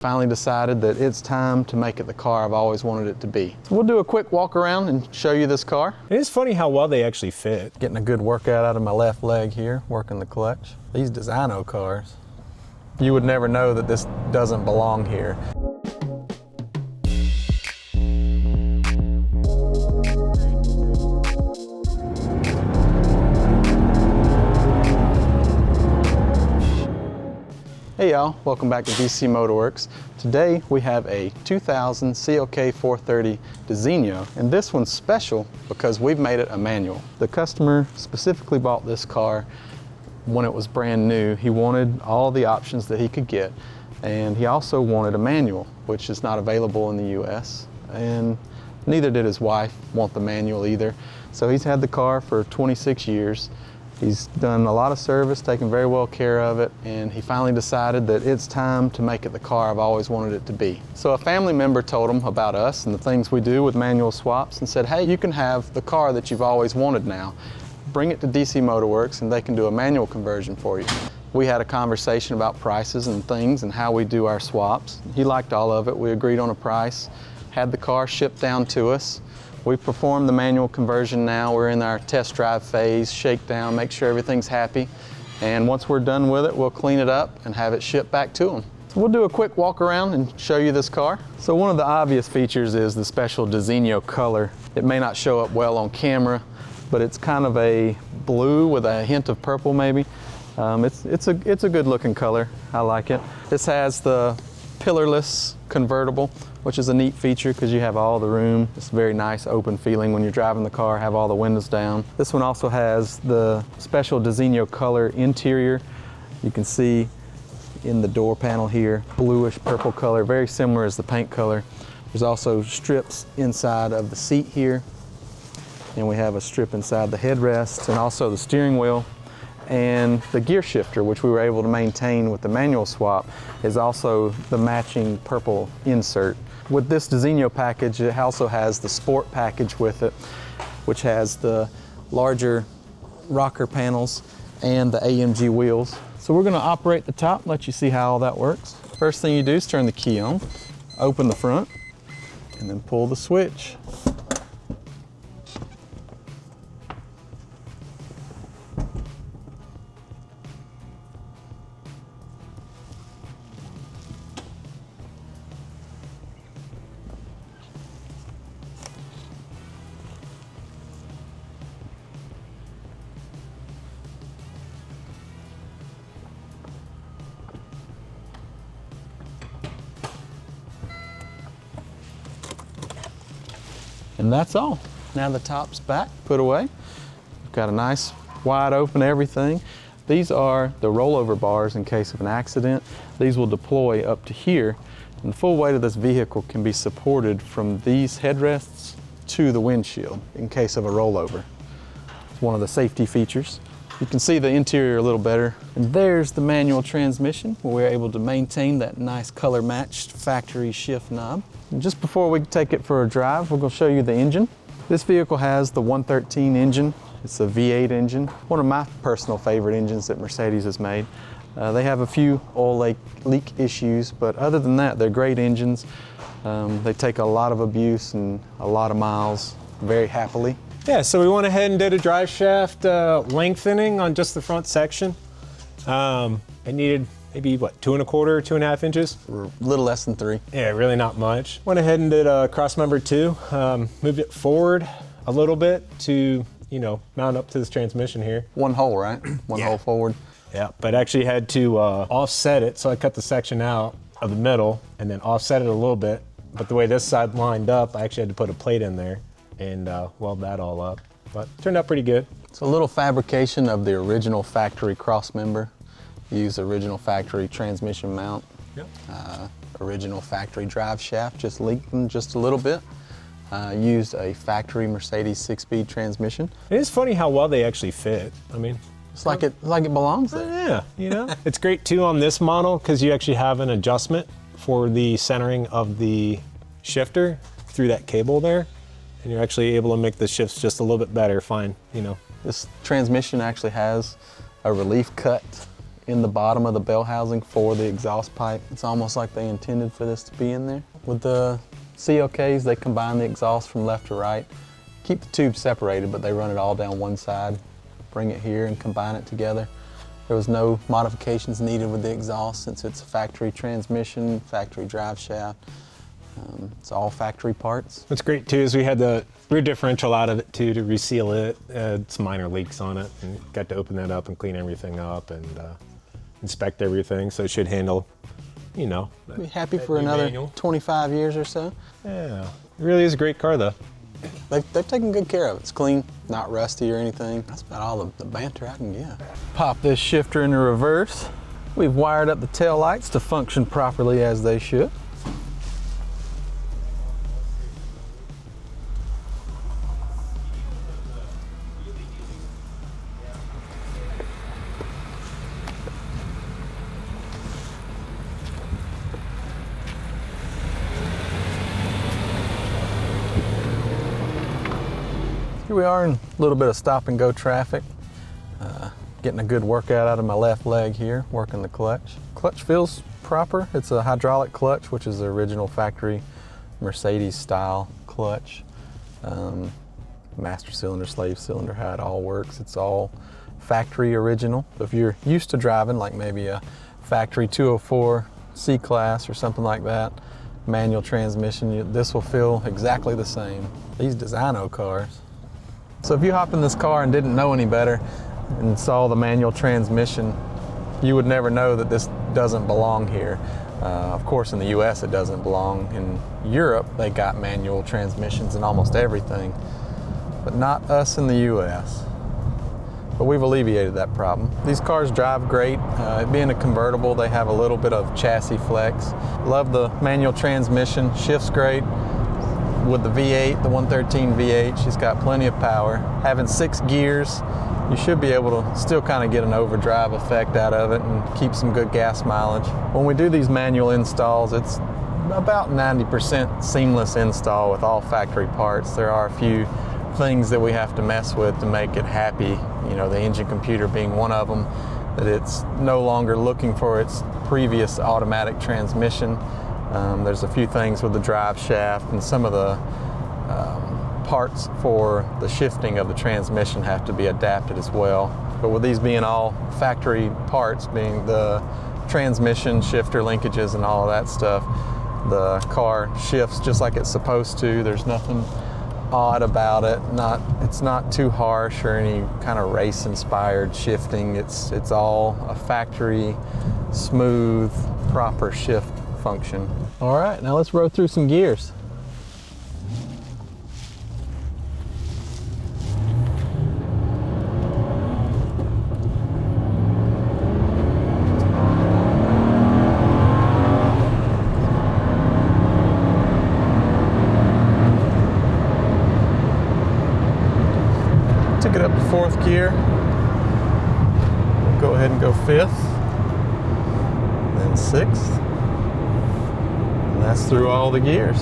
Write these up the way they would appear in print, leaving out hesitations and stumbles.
Finally decided that it's time to make it the car I've always wanted it to be. So we'll do a quick walk around and show you this car. It is funny how well they actually fit. Getting a good workout out of my left leg here, working the clutch. These Designo cars, you would never know that this doesn't belong here. Hey y'all, welcome back to DC MotorWerks. Today we have a 2000 CLK430 Designo, and this one's special because we've made it a manual. The customer specifically bought this car when it was brand new. He wanted all the options that he could get, and he also wanted a manual, which is not available in the US, and neither did his wife want the manual either. So he's had the car for 26 years. He's done a lot of service, taken very well care of it, and he finally decided that it's time to make it the car I've always wanted it to be. So a family member told him about us and the things we do with manual swaps and said, hey, you can have the car that you've always wanted now. Bring it to DC MotorWerks and they can do a manual conversion for you. We had a conversation about prices and things and how we do our swaps. He liked all of it. We agreed on a price, had the car shipped down to us. We performed the manual conversion now. We're in our test drive phase, shakedown, make sure everything's happy. And once we're done with it, we'll clean it up and have it shipped back to them. So we'll do a quick walk around and show you this car. So one of the obvious features is the special Designo color. It may not show up well on camera, but it's kind of a blue with a hint of purple maybe. It's a good looking color. I like it. This has the pillarless convertible, which is a neat feature because you have all the room. It's a very nice open feeling when you're driving the car, have all the windows down. This one also has the special Designo color interior. You can see in the door panel here, bluish purple color, very similar as the paint color. There's also strips inside of the seat here, and we have a strip inside the headrest and also the steering wheel. And the gear shifter, which we were able to maintain with the manual swap, is also the matching purple insert. With this Designo package, it also has the sport package with it, which has the larger rocker panels and the AMG wheels. So we're going to operate the top, let you see how all that works. First thing you do is turn the key on, open the front, and then pull the switch. And that's all. Now the top's back, put away. We've got a nice wide open everything. These are the rollover bars in case of an accident. These will deploy up to here, and the full weight of this vehicle can be supported from these headrests to the windshield in case of a rollover. It's one of the safety features. You can see the interior a little better. And there's the manual transmission, where we're able to maintain that nice color matched factory shift knob. And just before we take it for a drive, we're going to show you the engine. This vehicle has the 113 engine. It's a V8 engine, one of my personal favorite engines that Mercedes has made. They have a few oil leak issues, but other than that, they're great engines. They take a lot of abuse and a lot of miles very happily. Yeah, so we went ahead and did a drive shaft lengthening on just the front section. It needed maybe, what, 2 1/4, 2.5 inches? A little less than 3. Yeah, really not much. Went ahead and did a cross member 2, moved it forward a little bit to, mount up to this transmission here. One hole, right? One hole forward. Yeah, but actually had to offset it, so I cut the section out of the middle and then offset it a little bit. But the way this side lined up, I actually had to put a plate in there and weld that all up. But it turned out pretty good. It's a little fabrication of the original factory cross member. Use original factory transmission mount. Yep. Original factory drive shaft, just lengthened just a little bit. Used a factory Mercedes 6-speed transmission. It is funny how well they actually fit. I mean, it's like it belongs there. Yeah, It's great too on this model because you actually have an adjustment for the centering of the shifter through that cable there, and you're actually able to make the shifts just a little bit better. Fine, This transmission actually has a relief cut in the bottom of the bell housing for the exhaust pipe. It's almost like they intended for this to be in there. With the CLKs, they combine the exhaust from left to right. Keep the tubes separated, but they run it all down one side, bring it here and combine it together. There was no modifications needed with the exhaust since it's a factory transmission, factory drive shaft. It's all factory parts. What's great too is we had the rear differential out of it too to reseal it. Had some minor leaks on it, and got to open that up and clean everything up and inspect everything. So it should handle, you know. Be happy for another manual. 25 years or so. Yeah, it really is a great car though. They've taken good care of it. It's clean, not rusty or anything. That's about all the banter I can give. Pop this shifter into reverse. We've wired up the tail lights to function properly as they should. Here we are in a little bit of stop and go traffic. Getting a good workout out of my left leg here, working the clutch. Clutch feels proper. It's a hydraulic clutch, which is the original factory Mercedes style clutch. Master cylinder, slave cylinder, how it all works. It's all factory original. So if you're used to driving like maybe a factory 204 C-Class or something like that, manual transmission, this will feel exactly the same. These Designo cars. So if you hopped in this car and didn't know any better and saw the manual transmission, you would never know that this doesn't belong here. Of course, in the US it doesn't belong. In Europe, they got manual transmissions in almost everything, but not us in the US. But we've alleviated that problem. These cars drive great. Being a convertible, they have a little bit of chassis flex. Love the manual transmission, shifts great. With the V8, the 113 V8, she's got plenty of power. Having 6 gears, you should be able to still kind of get an overdrive effect out of it and keep some good gas mileage. When we do these manual installs, it's about 90% seamless install with all factory parts. There are a few things that we have to mess with to make it happy, you know, the engine computer being one of them, that it's no longer looking for its previous automatic transmission. There's a few things with the drive shaft, and some of the parts for the shifting of the transmission have to be adapted as well. But with these being all factory parts, being the transmission, shifter linkages and all of that stuff, the car shifts just like it's supposed to. There's nothing odd about it. It's not too harsh or any kind of race inspired shifting. It's all a factory smooth, proper shift function. All right, now let's row through some gears. Took it up to 4th gear. We'll go ahead and go 5th, then 6th. And that's through all the gears.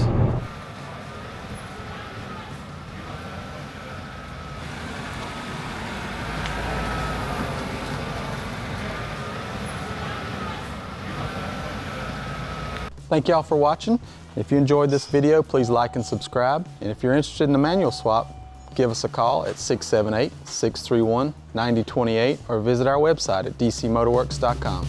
Thank y'all for watching. If you enjoyed this video, please like and subscribe. And if you're interested in the manual swap, give us a call at 678-631-9028 or visit our website at dcmotorworks.com.